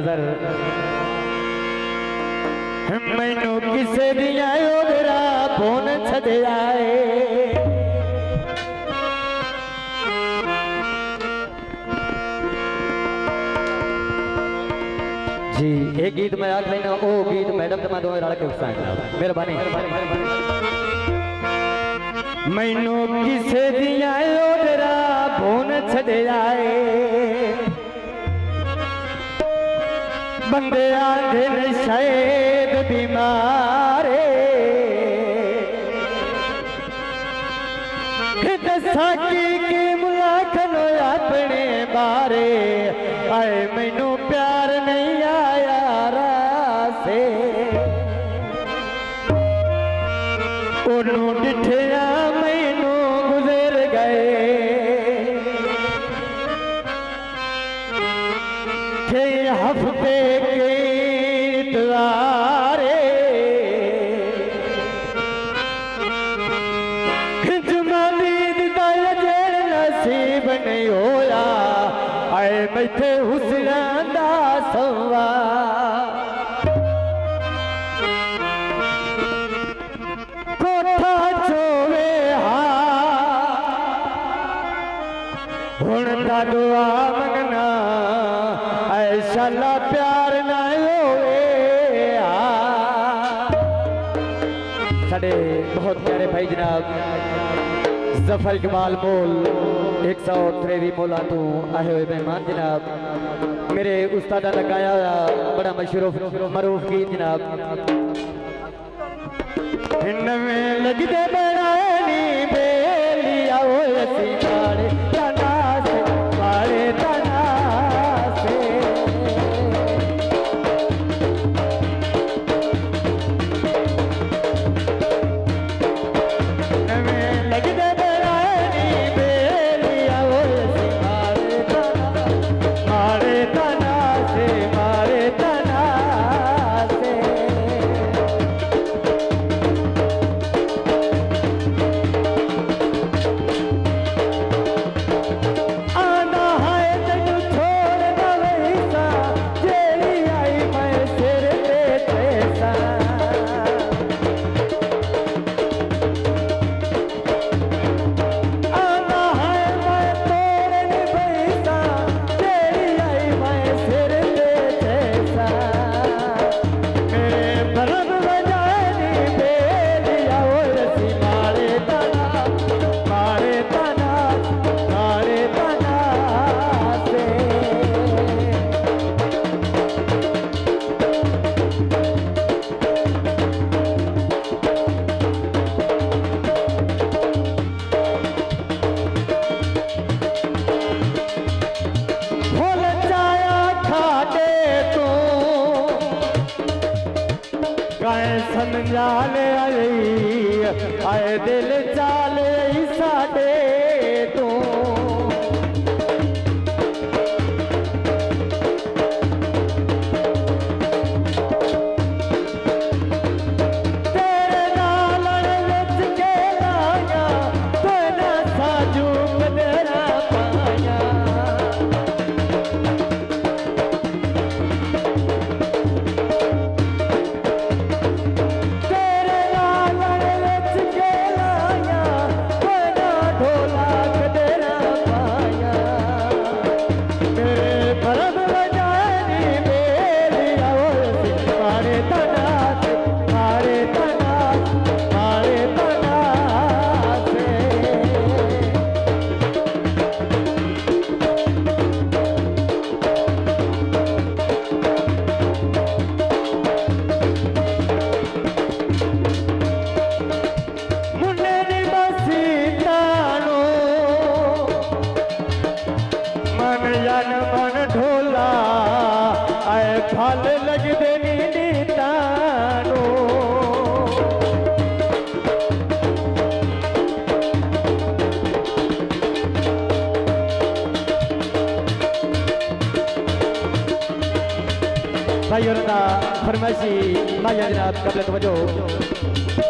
नजर मैनू किसे दिया ओदरा फोन छदे आए जी एक गीत मैं आख लेना ओ गीत मैडम तमा दो रल के मेहरबानी मैनू किसे दिया ओदरा फोन छदे आए बंदे आंधे ने शायद बीमारे दसा की मुलाकन अपने बारे आए मैनू प्यार नहीं आया रासे ओनू डिठिया मैनू गुजर गए हफ्ते के इतवारे जमालीद दा जेड़ नसीब नहीं होया आए बैठे हुस्ना दा सवा कोठा चोवे हुण दा दुआ मंगना ऐशाला प्यार ना होवे साढ़े बहुत प्यारे भाई जनाब जफर इकबाल मोल 103 मोला तू आए हुए मेहमान जनाब मेरे उस्तादा लगाया बड़ा मशरूफ मरूफ गीत जनाब में लगते बनानी बेलिया सी मारे तना से मारे तना समझाले आए दिल चाले साडे तू तेरे नाल विच के लाया तेरा साजू बदरा पाया मन ढोला आए फल लगते नी तानो भाई और फरमाइशी भाई जनाब कबल तवज्जो